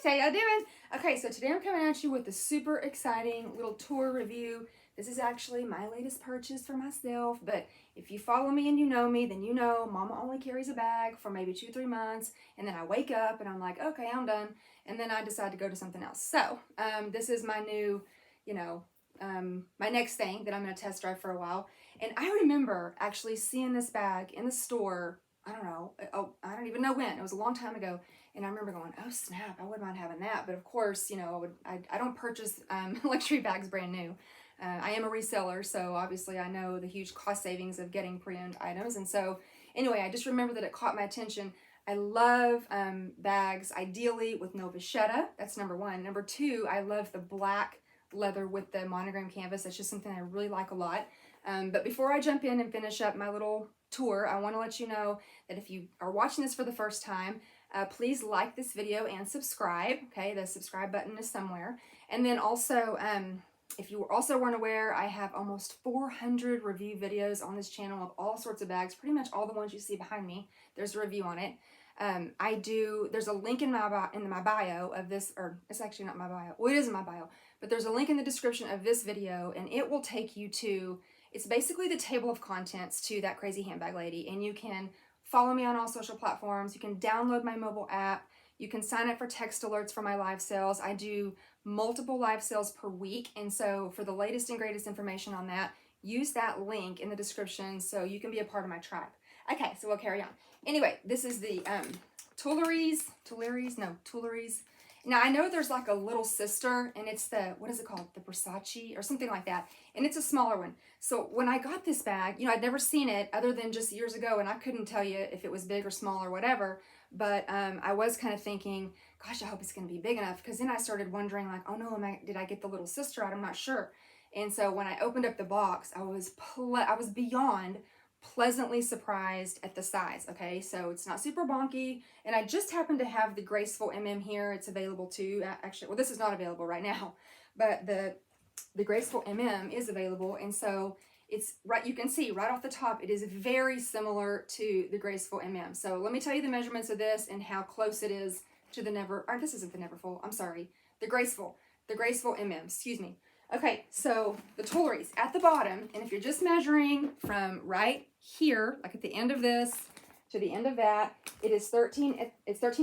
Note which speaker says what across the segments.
Speaker 1: how y'all doing? Okay, so today I'm coming at you with a super exciting little tour review. This is actually my latest purchase for myself, but if you follow me and you know me, then you know Mama only carries a bag for maybe 2-3 months, and then I wake up and I'm like, okay, I'm done, and then I decide to go to something else. So this is my new, my next thing that I'm going to test drive for a while. And I remember actually seeing this bag in the store. I don't even know when. It was a long time ago. And I remember going, oh snap, I wouldn't mind having that. But of course, I don't purchase luxury bags brand new. I am a reseller, so obviously I know the huge cost savings of getting pre-owned items. And so anyway, I just remember that it caught my attention. I love bags, ideally with no vachetta. That's number one. Number two, I love the black leather with the monogram canvas. That's just something I really like a lot. But before I jump in and finish up my little tour, I want to let you know that if you are watching this for the first time, please like this video and subscribe. Okay, the subscribe button is somewhere. And then also, if you also weren't aware, I have almost 400 review videos on this channel of all sorts of bags. Pretty much all the ones you see behind me, there's a review on it. There's a link in my bio of this, or it's actually not my bio. Well, it is in my bio, but there's a link in the description of this video, and it will take you to, it's basically the table of contents to that crazy handbag lady. And you can follow me on all social platforms. You can download my mobile app. You can sign up for text alerts for my live sales. I do multiple live sales per week. And so for the latest and greatest information on that, use that link in the description so you can be a part of my tribe. Okay, so we'll carry on. Anyway, this is the Tuileries. Now, I know there's like a little sister, and it's the, what is it called? The Versace or something like that. And it's a smaller one. So when I got this bag, I'd never seen it other than just years ago, and I couldn't tell you if it was big or small or whatever. But I was kind of thinking, gosh, I hope it's going to be big enough. Because then I started wondering, like, oh no, did I get the little sister out? I'm not sure. And so when I opened up the box, I was beyond pleasantly surprised at the size. Okay, so it's not super bonky, and I just happen to have the Graceful here. It's available too. Actually, well, this is not available right now, but the Graceful is available, and so it's right. You can see right off the top, it is very similar to the Graceful So let me tell you the measurements of this and how close it is to the this isn't the Neverfull. I'm sorry, the Graceful Excuse me. Okay, so the Tuileries at the bottom, and if you're just measuring from right here, like at the end of this to the end of that, it's 13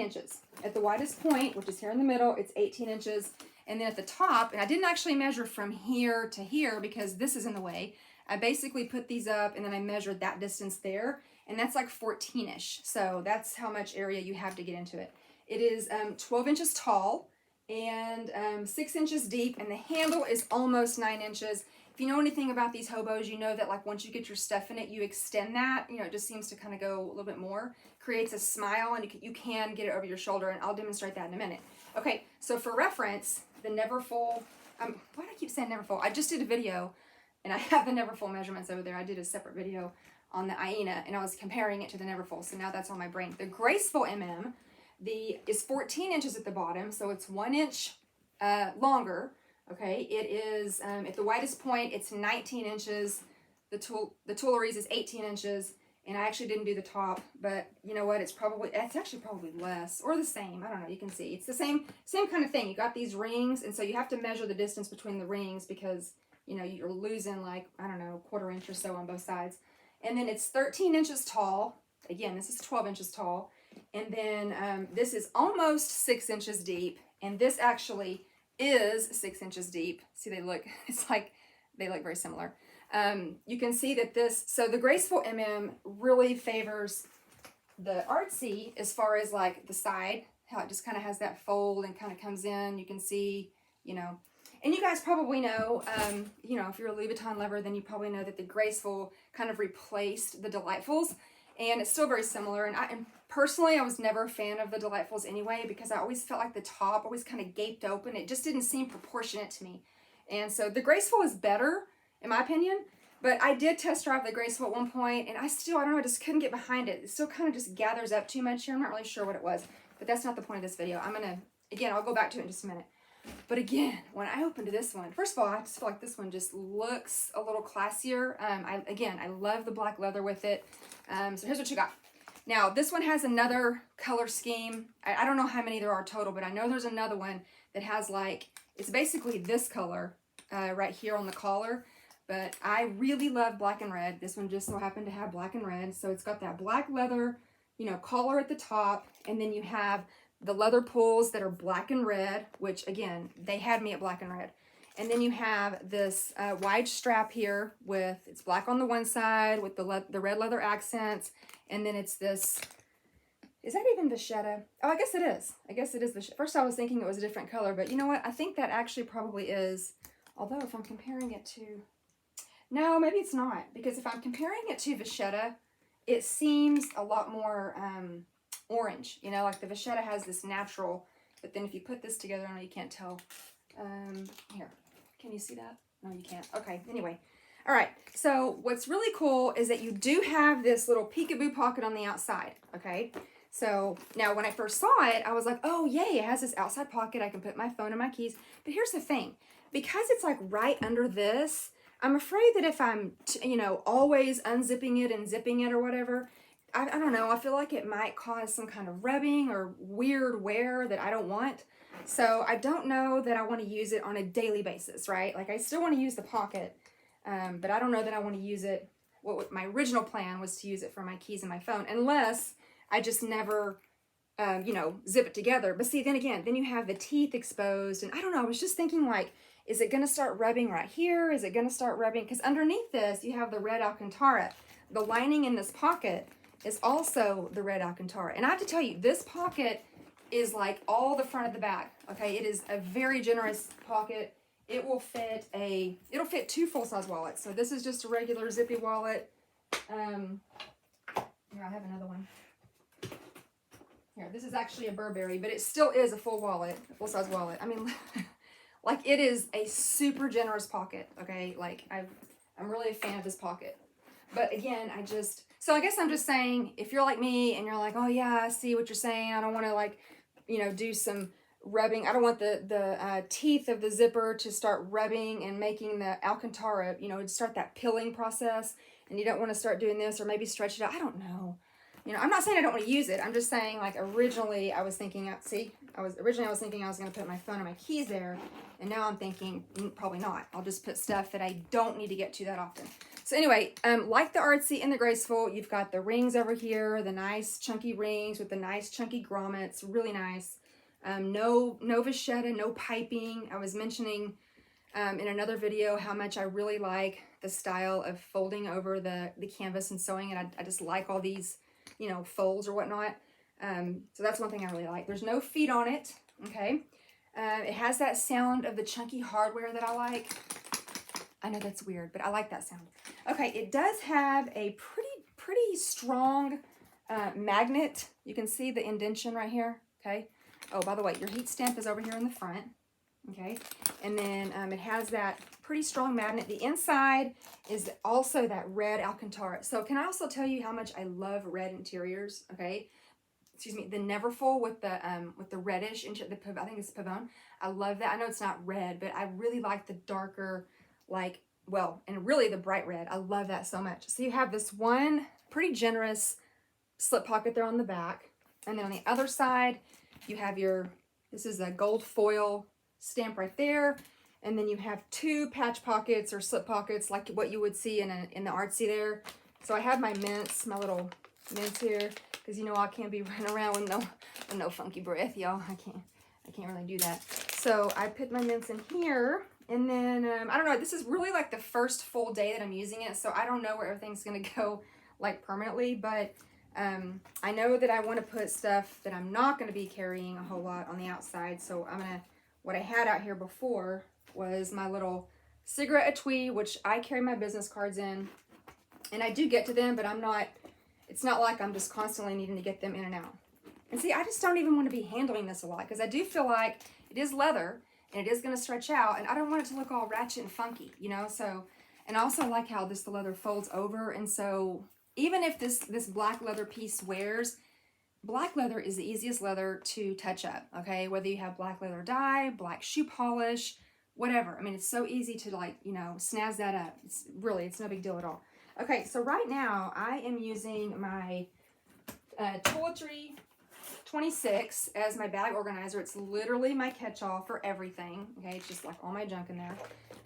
Speaker 1: inches. At the widest point, which is here in the middle, it's 18 inches. And then at the top, and I didn't actually measure from here to here because this is in the way. I basically put these up and then I measured that distance there, and that's like 14-ish. So that's how much area you have to get into it. It is 12 inches tall and 6 inches deep, and the handle is almost 9 inches. If you know anything about these Hobos, you know that like once you get your stuff in it, you extend that. It just seems to kind of go a little bit more. Creates a smile, and you can get it over your shoulder, and I'll demonstrate that in a minute. Okay, so for reference, the Neverfull, why do I keep saying Neverfull? I just did a video, and I have the Neverfull measurements over there. I did a separate video on the Aina, and I was comparing it to the Neverfull, so now that's on my brain. The Graceful is 14 inches at the bottom, so it's 1 inch longer. Okay, it is at the widest point, it's 19 inches. The Tuileries is 18 inches, and I actually didn't do the top, but you know what? It's actually probably less or the same. I don't know. You can see it's the same kind of thing. You got these rings, and so you have to measure the distance between the rings because you're losing like, I don't know, 1/4 inch or so on both sides. And then it's 13 inches tall. Again, this is 12 inches tall. And then this is almost 6 inches deep, and this actually is 6 inches deep. See, they look very similar. You can see that so the Graceful really favors the artsy as far as like the side, how it just kind of has that fold and kind of comes in. You can see, and you guys probably know, if you're a Louis Vuitton lover, then you probably know that the Graceful kind of replaced the Delightfuls. And it's still very similar. And personally, I was never a fan of the Delightfuls anyway, because I always felt like the top always kind of gaped open. It just didn't seem proportionate to me. And so the Graceful is better, in my opinion. But I did test drive the Graceful at one point, and I don't know, I just couldn't get behind it. It still kind of just gathers up too much here. I'm not really sure what it was. But that's not the point of this video. I'll go back to it in just a minute. But again, when I opened this one, first of all, I just feel like this one just looks a little classier. I love the black leather with it. So here's what you got. Now, this one has another color scheme. I don't know how many there are total, but I know there's another one that has like, it's basically this color right here on the collar. But I really love black and red. This one just so happened to have black and red. So it's got that black leather, you know, collar at the top. And then you have the leather pulls that are black and red, which again, they had me at black and red. And then you have this wide strap here with, it's black on the one side with the red leather accents. And then it's this, is that even vachetta? Oh, I guess it is. I guess it is vachetta. First I was thinking it was a different color, but you know what? I think that actually probably is. Although if I'm comparing it to, no, maybe it's not. Because if I'm comparing it to vachetta, it seems a lot more orange. You know, like the vachetta has this natural, but then if you put this together, I know you can't tell. Here, can you see that? No, you can't. Okay, anyway. All right, so what's really cool is that you do have this little peekaboo pocket on the outside, okay? So now when I first saw it, I was like, oh, yay, it has this outside pocket. I can put my phone and my keys. But here's the thing. Because it's like right under this, I'm afraid that if I'm, you know, always unzipping it and zipping it or whatever, I don't know, I feel like it might cause some kind of rubbing or weird wear that I don't want. So I don't know that I want to use it on a daily basis, right? Like I still want to use the pocket, but I don't know that I want to use it. What my original plan was to use it for my keys and my phone, unless I just never, you know, zip it together. But see, then again, then you have the teeth exposed. And I don't know, I was just thinking like, is it going to start rubbing right here? Is it going to start rubbing? Because underneath this, you have the red Alcantara. The lining in this pocket is also the red Alcantara. And I have to tell you, this pocket is like all the front of the bag. Okay, it is a very generous pocket. It will fit it'll fit 2 full-size wallets. So this is just a regular zippy wallet. Here, I have another one. Here, this is actually a Burberry, but it still is a full wallet, a full-size wallet. I mean, like it is a super generous pocket, okay? Like I'm really a fan of this pocket. But again, so I guess I'm just saying, if you're like me and you're like, oh yeah, I see what you're saying. I don't want to like, you know, do some rubbing. I don't want the teeth of the zipper to start rubbing and making the Alcantara, you know, start that pilling process. And you don't want to start doing this or maybe stretch it out. I don't know. You know, I'm not saying I don't want to use it. I'm just saying, like, originally I was thinking, I was thinking I was going to put my phone and my keys there. And now I'm thinking, probably not. I'll just put stuff that I don't need to get to that often. So anyway, like the Artsy and the Graceful, you've got the rings over here, the nice chunky rings with the nice chunky grommets, really nice. No vachetta, no piping. I was mentioning in another video how much I really like the style of folding over the canvas and sewing it. I just like all these, you know, folds or whatnot. So that's one thing I really like. There's no feet on it, okay? It has that sound of the chunky hardware that I like. I know that's weird, but I like that sound. Okay, it does have a pretty strong magnet. You can see the indentation right here, okay? Oh, by the way, your heat stamp is over here in the front, okay? And then it has that pretty strong magnet. The inside is also that red Alcantara. So can I also tell you how much I love red interiors, okay? Excuse me, the Neverfull with the reddish, I think it's Pavone. I love that. I know it's not red, but I really like the darker, like, well, and really the bright red. I love that so much. So you have this one pretty generous slip pocket there on the back. And then on the other side, you have this is a gold foil stamp right there. And then you have 2 patch pockets or slip pockets like what you would see in the Artsy there. So I have my mints, my little mints here, because you know I can't be running around with no funky breath, y'all. I can't really do that. So I put my mints in here. And then, I don't know, this is really like the first full day that I'm using it, so I don't know where everything's going to go, like, permanently, but I know that I want to put stuff that I'm not going to be carrying a whole lot on the outside, so what I had out here before was my little cigarette etui, which I carry my business cards in, and I do get to them, but it's not like I'm just constantly needing to get them in and out. And see, I just don't even want to be handling this a lot, because I do feel like it is leather, and it is going to stretch out, and I don't want it to look all ratchet and funky, you know, so, and I also like how the leather folds over, and so, even if this black leather piece wears, black leather is the easiest leather to touch up, okay, whether you have black leather dye, black shoe polish, whatever, I mean, it's so easy to, like, you know, snazz that up, it's no big deal at all. Okay, so right now, I am using my Toiletries 26 as my bag organizer. It's literally my catch-all for everything. Okay, it's just like all my junk in there.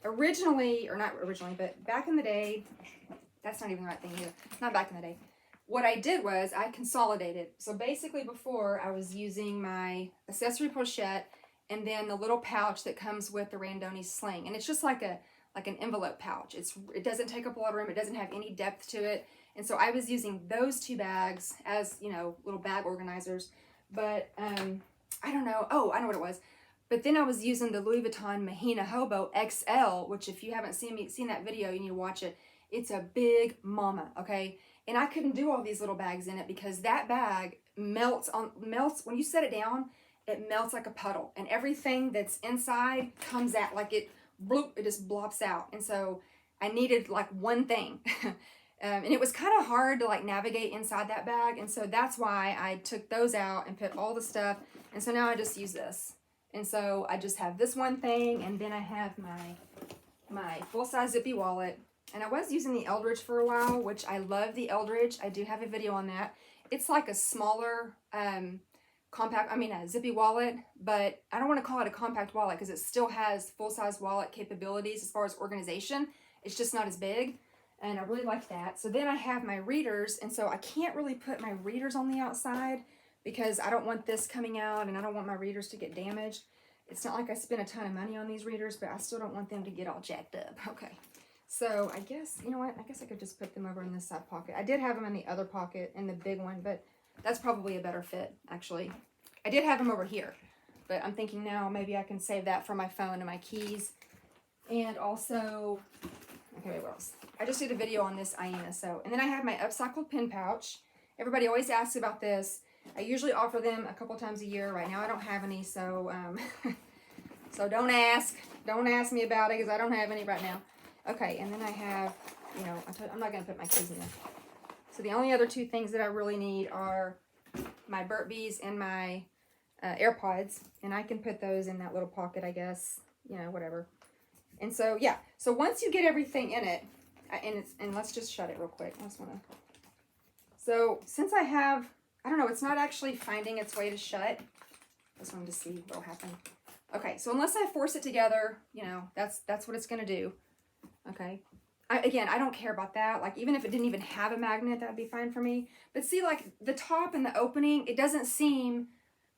Speaker 1: Originally, or not originally, but back in the day, that's not even the right thing either. Not back in the day. What I did was I consolidated. So basically before I was using my accessory pochette and then the little pouch that comes with the Randoni sling. And it's just like an envelope pouch. It doesn't take up a lot of room. It doesn't have any depth to it. And so I was using those two bags as, you know, little bag organizers. But I don't know. Oh, I know what it was. But then I was using the Louis Vuitton Mahina Hobo XL, which if you haven't seen that video, you need to watch it. It's a big mama, okay? And I couldn't do all these little bags in it because that bag melts when you set it down, it melts like a puddle. And everything that's inside comes out like it just blops out. And so I needed like one thing. And it was kind of hard to like navigate inside that bag. And so that's why I took those out and put all the stuff. And so now I just use this. And so I just have this one thing. And then I have my full-size zippy wallet. And I was using the Eldridge for a while, which I love the Eldridge. I do have a video on that. It's like a smaller a zippy wallet, but I don't want to call it a compact wallet because it still has full-size wallet capabilities as far as organization. It's just not as big. And I really like that. So then I have my readers, and so I can't really put my readers on the outside because I don't want this coming out and I don't want my readers to get damaged. It's not like I spent a ton of money on these readers, but I still don't want them to get all jacked up. Okay. So I guess, you know what? I guess I could just put them over in this side pocket. I did have them in the other pocket, in the big one, but that's probably a better fit, actually. I did have them over here, but I'm thinking now maybe I can save that for my phone and my keys. And also, okay, what else? I just did a video on this Aina, so, and then I have my upcycled pen pouch. Everybody always asks about this. I usually offer them a couple times a year. Right now I don't have any, so, so don't ask me about it because I don't have any right now. Okay, and then I have, you know, I'm not going to put my keys in there. So the only other two things that I really need are my Burt Bees and my AirPods. And I can put those in that little pocket, I guess. You know, whatever. And so, yeah. So once you get everything in it, and let's just shut it real quick. I just want to. So since I have, I don't know, it's not actually finding its way to shut. I just wanted to see what will happen. Okay, so unless I force it together, you know, that's what it's going to do. Okay. Again, I don't care about that. Like, even if it didn't even have a magnet, that'd be fine for me. But see, like, the top and the opening, it doesn't seem,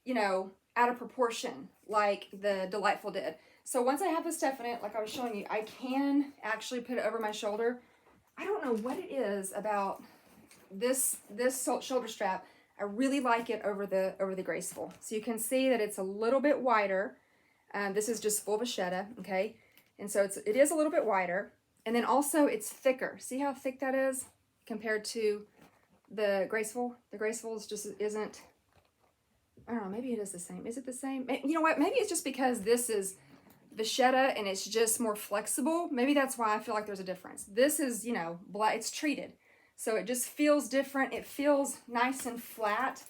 Speaker 1: you know, out of proportion like the Delightful did. So once I have the stuff in it, like I was showing you, I can actually put it over my shoulder. I don't know what it is about this shoulder strap. I really like it over the Graceful. So you can see that it's a little bit wider. This is just full vachetta, okay? And so it is a little bit wider. And then also it's thicker. See how thick that is compared to the Graceful? The Graceful isn't, I don't know, maybe it is the same. Is it the same? You know what? Maybe it's just because this is vachetta and it's just more flexible. Maybe that's why I feel like there's a difference. This is, you know, it's treated. So it just feels different. It feels nice and flat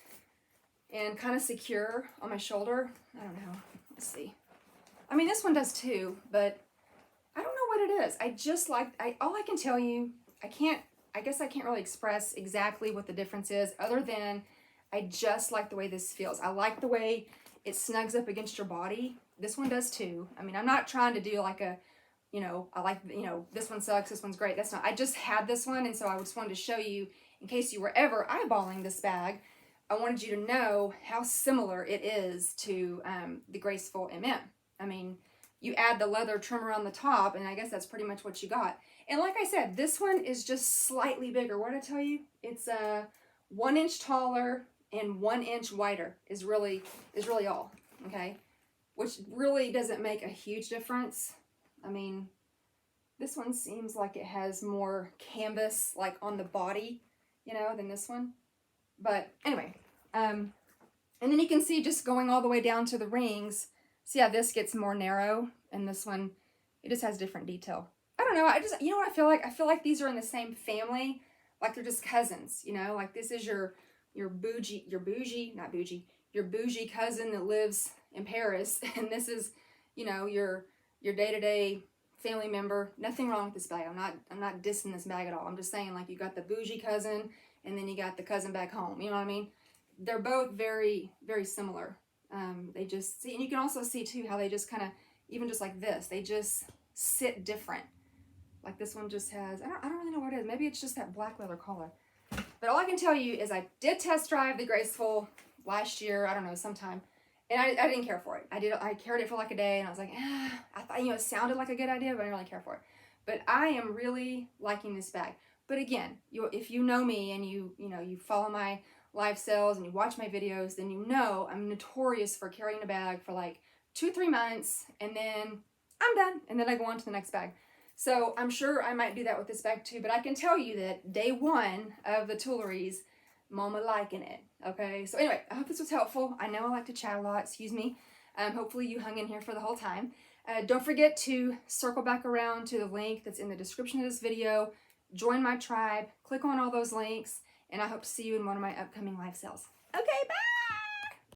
Speaker 1: and kind of secure on my shoulder. I don't know. Let's see. I mean, this one does too, but I don't know what it is. I just like, all I can tell you, I guess I can't really express exactly what the difference is other than I just like the way this feels. I like the way it snugs up against your body. This one does too. I mean, I'm not trying to do like a, you know, I like, you know, this one sucks, this one's great. That's not, I just had this one. And so I just wanted to show you, in case you were ever eyeballing this bag, I wanted you to know how similar it is to the Graceful MM. I mean, you add the leather trim around the top, and I guess that's pretty much what you got. And like I said, this one is just slightly bigger. What did I tell you? It's 1 inch taller and 1 inch wider is really all, okay? Which really doesn't make a huge difference. I mean, this one seems like it has more canvas like on the body, you know, than this one. But anyway, and then you can see just going all the way down to the rings. See how this gets more narrow, and this one, it just has different detail. I don't know, you know what I feel like? I feel like these are in the same family, like they're just cousins, you know? Like this is your bougie cousin that lives in Paris, and this is, you know, your day-to-day family member. Nothing wrong with this bag. I'm not dissing this bag at all. I'm just saying, like, you got the bougie cousin, and then you got the cousin back home. You know what I mean? They're both very, very similar. They just see, and you can also see too how they just kind of, even just like this, they just sit different. Like this one just has, I don't really know what it is. Maybe it's just that black leather collar. But all I can tell you is I did test drive the Graceful last year, I don't know, sometime. And I didn't care for it. I carried it for like a day and I was like, I thought, it sounded like a good idea, but I didn't really care for it. But I am really liking this bag. But again, if you know me and you follow my live sales and you watch my videos, then you know I'm notorious for carrying a bag for like 2-3 months and then I'm done. And then I go on to the next bag. So I'm sure I might do that with this bag too, but I can tell you that day one of the Tuileries, Mama liking it. Okay, so anyway, I hope this was helpful. I know I like to chat a lot, excuse me. Hopefully you hung in here for the whole time. Don't forget to circle back around to the link that's in the description of this video. Join my tribe, click on all those links, and I hope to see you in one of my upcoming live sales. Okay, bye!